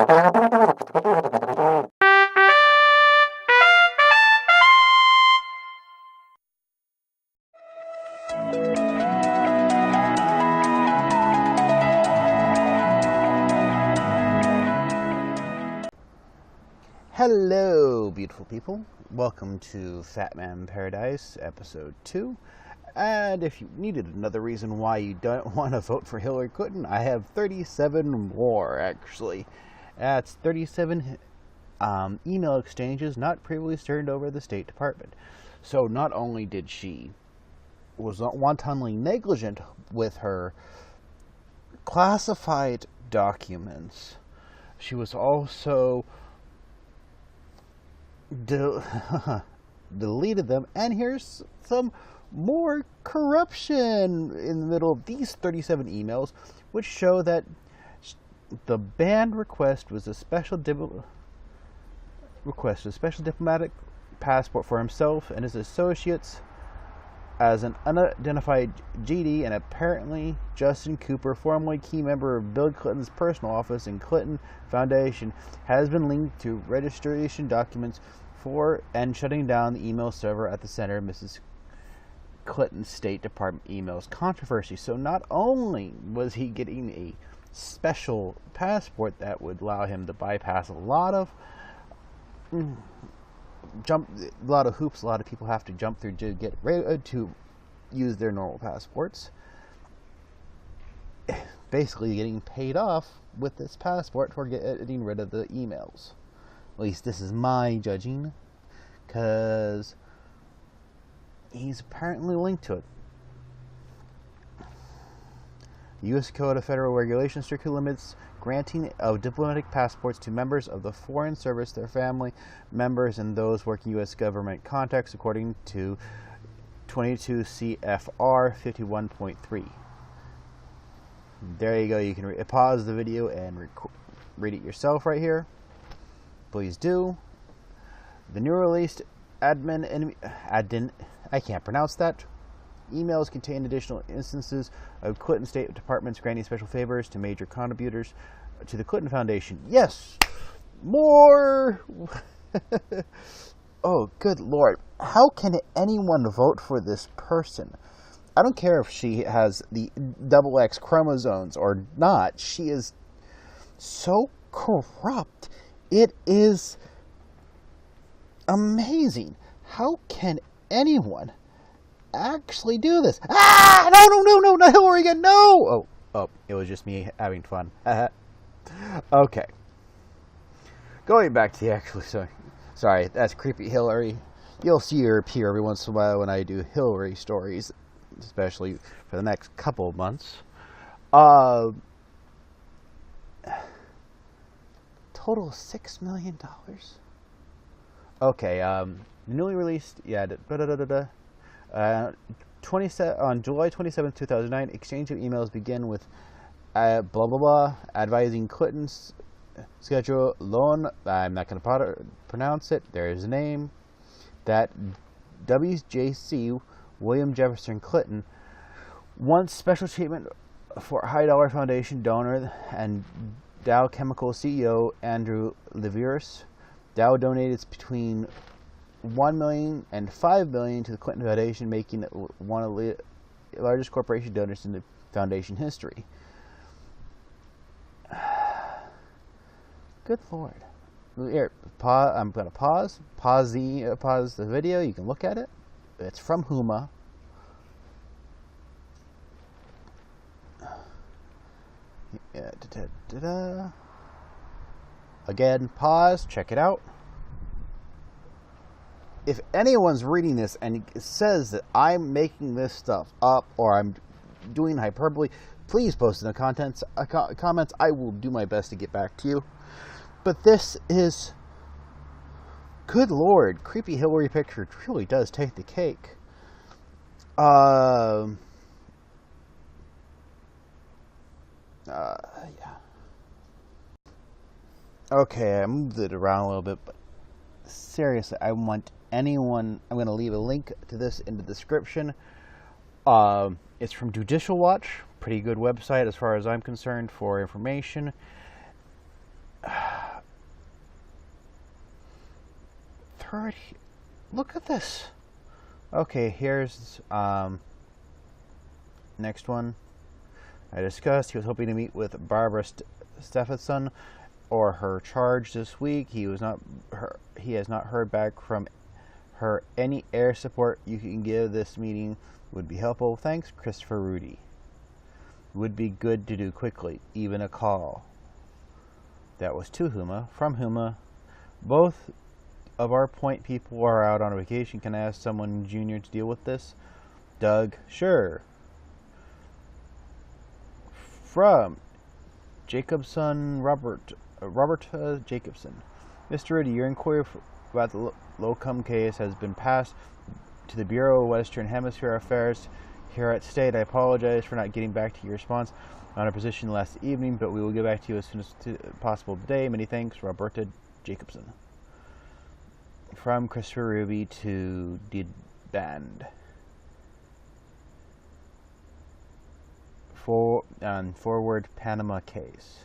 Hello, beautiful people. Welcome to Fatman Paradise, Episode 2. And if you needed another reason why you don't want to vote for Hillary Clinton, I have 37 more, actually. That's 37 email exchanges not previously turned over to the State Department. So not only did she was wantonly negligent with her classified documents, she was also deleted them, and here's some more corruption in the middle of these 37 emails, which show that the banned request was a special diplomatic passport for himself and his associates as an unidentified GD, and apparently Justin Cooper, formerly key member of Bill Clinton's personal office and Clinton Foundation, has been linked to registration documents for and shutting down the email server at the center of Mrs. Clinton's State Department emails controversy. So not only was he getting a special passport that would allow him to bypass a lot of hoops a lot of people have to jump through to get ready to use their normal passports, basically getting paid off with this passport for getting rid of the emails. At least this is my judging, because he's apparently linked to it. The U.S. Code of Federal Regulations strictly limits granting of diplomatic passports to members of the Foreign Service, their family members, and those working U.S. government contacts, according to 22 CFR 51.3. There you go. You can pause the video and read it yourself right here. Please do. The new released I can't pronounce that. Emails contain additional instances of Clinton State Departments granting special favors to major contributors to the Clinton Foundation. Yes! More! Oh, good Lord. How can anyone vote for this person? I don't care if she has the XX chromosomes or not. She is so corrupt. It is amazing. How can anyone actually do this? Ah! No, not Hillary again, no! Oh, it was just me having fun. Okay. Going back to the actual story. Sorry, that's creepy Hillary. You'll see her appear every once in a while when I do Hillary stories, especially for the next couple of months. Total $6 million. Okay, newly released, on July 27, 2009, exchange of emails begin with blah blah blah advising Clinton's schedule loan. I'm not going to pronounce it. There is a name that WJC William Jefferson Clinton wants special treatment for high dollar foundation donor and Dow Chemical CEO Andrew Leverous. Dow donated between $1 million and $5 million to the Clinton Foundation, making it one of the largest corporation donors in the foundation history. Good Lord. Here, I'm going to pause the video. You can look at it. It's from Huma. Again, pause, check it out. If anyone's reading this and it says that I'm making this stuff up or I'm doing hyperbole, please post in the comments. I will do my best to get back to you. But this is, good Lord, creepy Hillary picture truly does take the cake. Yeah. Okay, I moved it around a little bit, but seriously, I'm going to leave a link to this in the description. It's from Judicial Watch, pretty good website as far as I'm concerned for information. heard. Look at this. Okay, here's next one. I discussed he was hoping to meet with Barbara Stephenson or her charge this week. He has not heard back from her. Any air support you can give this meeting would be helpful. Thanks, Christopher Rudy. Would be good to do quickly, even a call. That was to Huma. From Huma, both of our point people are out on a vacation. Can I ask someone junior to deal with this? Doug, sure. From Jacobson, Robert Jacobson. Mr. Rudy, your inquiry about the locum case has been passed to the Bureau of Western Hemisphere Affairs here at State. I apologize for not getting back to your response on our position last evening, but we will get back to you as soon as possible today. Many thanks, Roberta Jacobson. From Christopher Ruby to Did Band. Forward Panama case.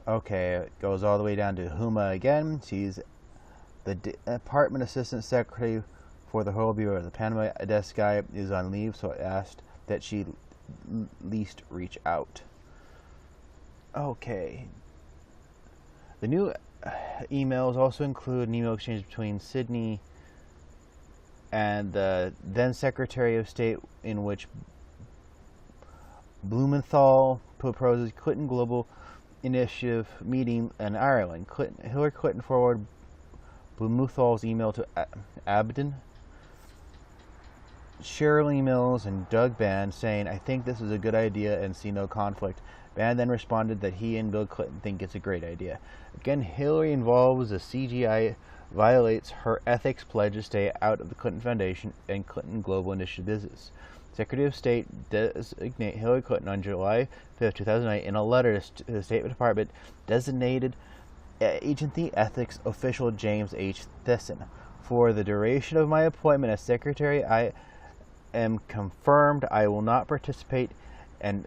Okay, it goes all the way down to Huma again. She's the Department Assistant Secretary for the whole Bureau. The Panama desk guy is on leave, so I asked that she least reach out. Okay. The new emails also include an email exchange between Sydney and the then Secretary of State, in which Blumenthal proposes Clinton Global Initiative meeting in Ireland. Hillary Clinton forwarded Blumenthal's email to Abden, Shirley Mills, and Doug Band, saying, I think this is a good idea and see no conflict. Band then responded that he and Bill Clinton think it's a great idea. Again, Hillary involves the CGI violates her ethics pledge to stay out of the Clinton Foundation and Clinton Global Initiative business. Secretary of State designate Hillary Clinton on July 5, 2008 in a letter to the State Department designated agency ethics official James H. Thiessen. For the duration of my appointment as Secretary, I am confirmed I will not participate and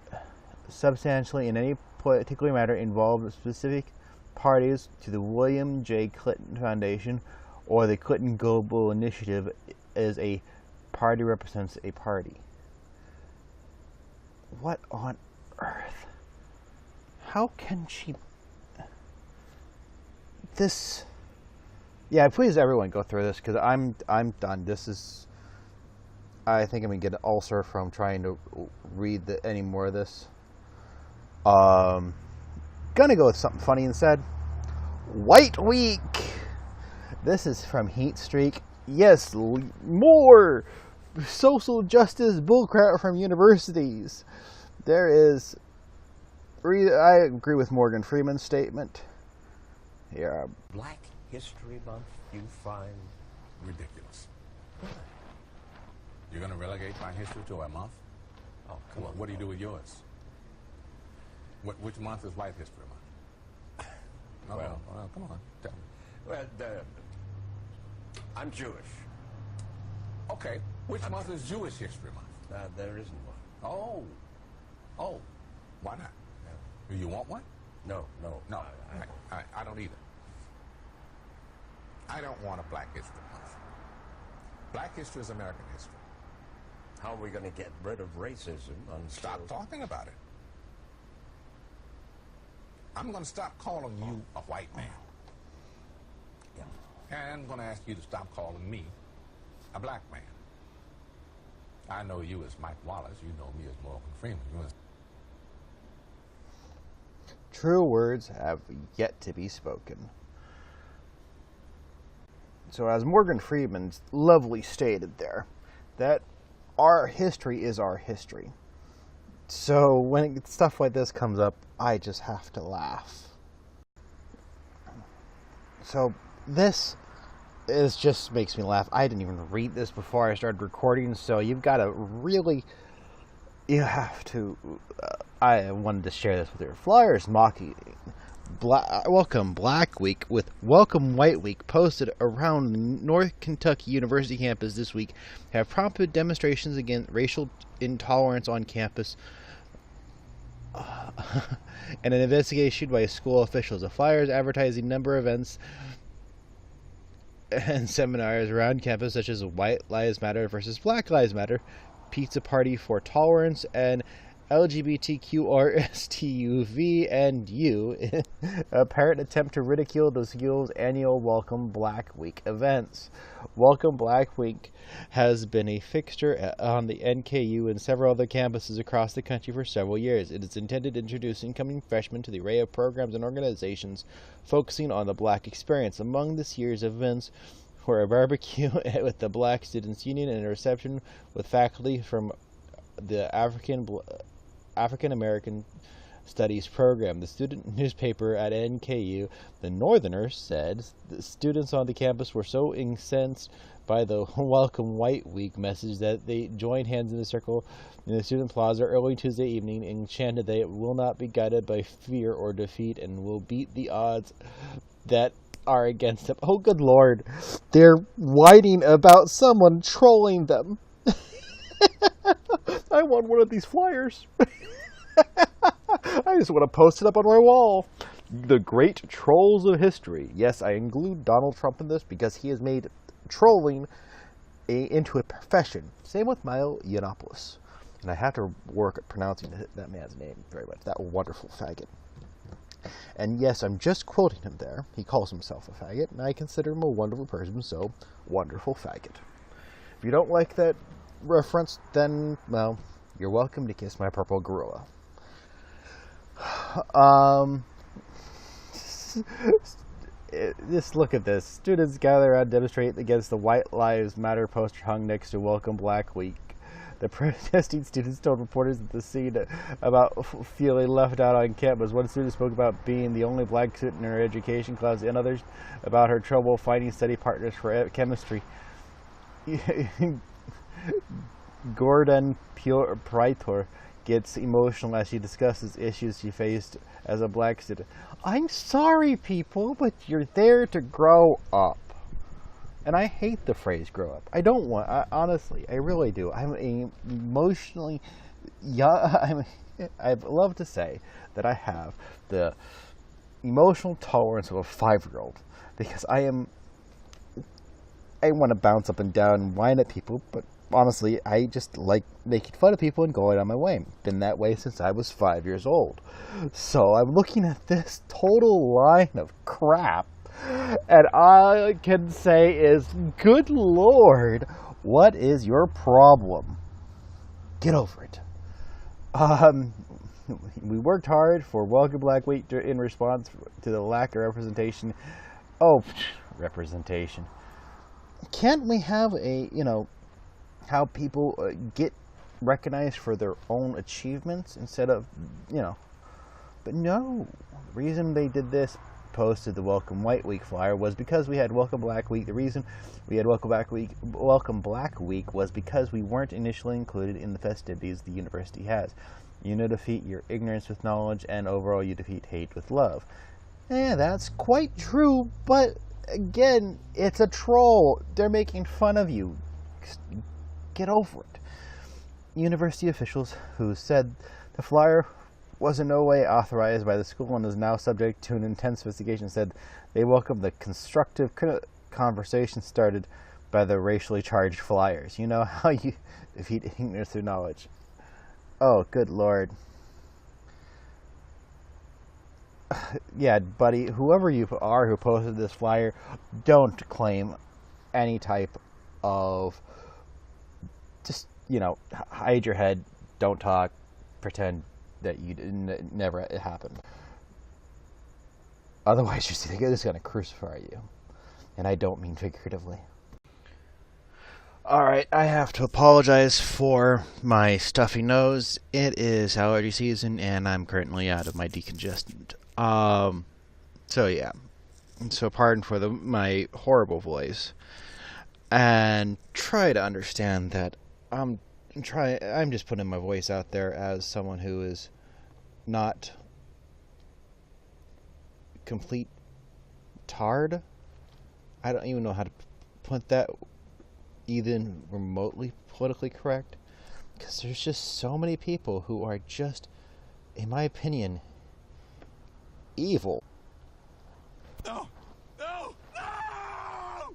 substantially in any particular matter involved specific parties to the William J. Clinton Foundation or the Clinton Global Initiative as a party represents a party. What on earth? How can she... This... Yeah, please everyone go through this because I'm done. This is... I think I'm going to get an ulcer from trying to read any more of this. Gonna go with something funny instead. White Week. This is from Heat Streak. Yes, more social justice bullcrap from universities. There is. I agree with Morgan Freeman's statement. Yeah. Black History Month you find ridiculous. You're gonna relegate my history to a month? Oh, come on. What do you do with yours? Which month is White History Month? Well, come on, tell me. Well, I'm Jewish. Okay, which month is Jewish History Month? There isn't one. Oh, why not? Do you want one? No. I don't either. I don't want a Black History Month. Black history is American history. How are we going to get rid of racism? Stop talking about it. I'm going to stop calling you a white man. Yeah. And I'm going to ask you to stop calling me a black man. I know you as Mike Wallace. You know me as Morgan Freeman. True words have yet to be spoken. So as Morgan Freeman lovely stated there, that our history is our history. So when stuff like this comes up, I just have to laugh. So this just makes me laugh. I didn't even read this before I started recording, so you have to, I wanted to share this with your flyers mocking Welcome Black Week with Welcome White Week posted around the North Kentucky University campus this week have prompted demonstrations against racial intolerance on campus. and an investigation by school officials. The flyers advertising number of events and seminars around campus, such as White Lives Matter versus Black Lives Matter, Pizza Party for Tolerance, and LGBTQRSTUV and U, a apparent attempt to ridicule the school's annual Welcome Black Week events. Welcome Black Week has been a fixture on the NKU and several other campuses across the country for several years. It is intended to introduce incoming freshmen to the array of programs and organizations focusing on the Black experience. Among this year's events were a barbecue with the Black Students Union and a reception with faculty from the African American Studies program. The student newspaper at NKU, The Northerner, said the students on the campus were so incensed by the Welcome White Week message that they joined hands in a circle in the student plaza early Tuesday evening and chanted they will not be guided by fear or defeat and will beat the odds that are against them. Oh, good Lord. They're whining about someone trolling them. I want one of these flyers. I just want to post it up on my wall. The great trolls of history. Yes, I include Donald Trump in this because he has made trolling into a profession. Same with Milo Yiannopoulos. And I have to work at pronouncing that man's name very much. That wonderful faggot. And yes, I'm just quoting him there. He calls himself a faggot, and I consider him a wonderful person, so wonderful faggot. If you don't like that reference, then, well, you're welcome to kiss my purple gorilla. Just look at this. Students gather around, demonstrate against the White Lives Matter poster hung next to Welcome Black Week. The protesting students told reporters at the scene about feeling left out on campus. One student spoke about being the only black student in her education class, and others about her trouble finding study partners for chemistry. Gordon Prytor gets emotional as she discusses issues she faced as a black student. I'm sorry, people, but you're there to grow up. And I hate the phrase grow up. I don't want, honestly, I really do. I'm emotionally, I'd love to say that I have the emotional tolerance of a 5-year-old because I want to bounce up and down and whine at people, but honestly, I just like making fun of people and going on my way. Been that way since I was 5 years old. So I'm looking at this total line of crap, and all I can say is, good Lord, what is your problem? Get over it. We worked hard for Welcome Black Week in response to the lack of representation. Oh, representation. Can't we have how people get recognized for their own achievements instead of, but no. The reason they did this, posted the Welcome White Week flyer, was because we had Welcome Black Week. The reason we had Welcome Black Week was because we weren't initially included in the festivities the university has. You defeat your ignorance with knowledge, and overall you defeat hate with love. Yeah, that's quite true, but again, it's a troll. They're making fun of you. Get over it. University officials who said the flyer was in no way authorized by the school and is now subject to an intense investigation said they welcome the constructive conversation started by the racially charged flyers. You know how you defeat ignorance through knowledge. Oh, good Lord. Yeah, buddy, whoever you are who posted this flyer, don't claim any type of, just, hide your head, don't talk, pretend that you didn't, never it happened. Otherwise, you're just going to crucify you. And I don't mean figuratively. Alright, I have to apologize for my stuffy nose. It is allergy season, and I'm currently out of my decongestant. So yeah. So pardon for my horrible voice. And try to understand that I'm just putting my voice out there as someone who is not complete tard. I don't even know how to put that even remotely politically correct, because there's just so many people who are just in my opinion, evil. No! No! No!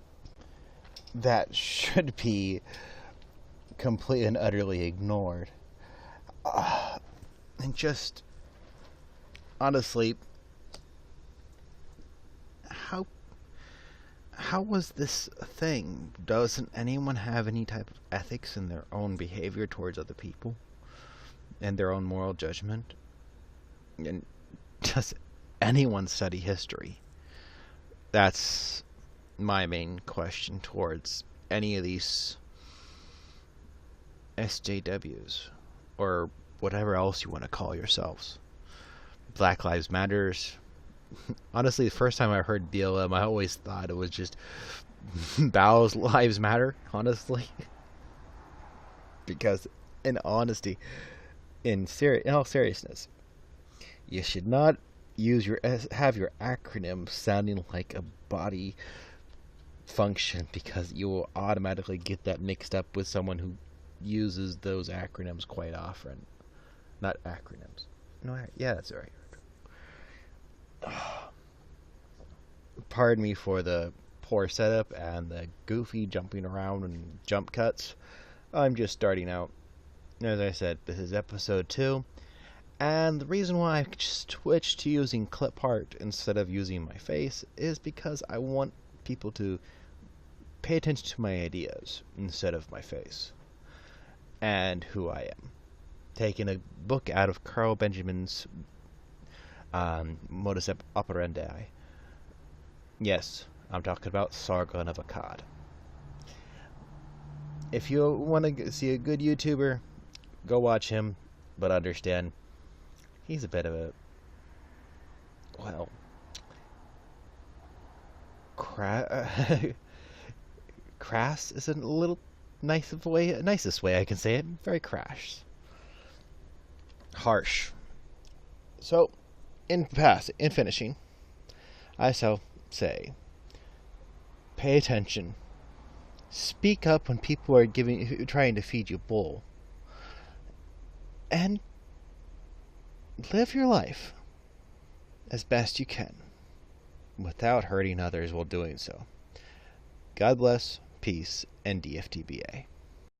That should be completely and utterly ignored. And just, honestly, how was this a thing? Doesn't anyone have any type of ethics in their own behavior towards other people? And their own moral judgment? And does anyone study history? That's my main question towards any of these SJWs, or whatever else you want to call yourselves. Black Lives Matters. Honestly, the first time I heard BLM, I always thought it was just Bow's Lives Matter, honestly. Because, in honesty, in all seriousness, you should not have your acronym sounding like a body function, because you will automatically get that mixed up with someone who uses those acronyms quite often. Not acronyms. No, yeah, that's right. Pardon me for the poor setup and the goofy jumping around and jump cuts. I'm just starting out. As I said, this is episode 2. And the reason why I switched to using clip art instead of using my face is because I want people to pay attention to my ideas instead of my face and who I am. Taking a book out of Carl Benjamin's modus operandi. Yes, I'm talking about Sargon of Akkad. If you want to see a good YouTuber, go watch him, but understand he's a bit of a, well, crass is a little nicest way I can say it. Very crass. Harsh. So, in finishing, I shall say, pay attention. Speak up when people are trying to feed you bull. And live your life as best you can without hurting others while doing so. God bless, peace, and DFTBA.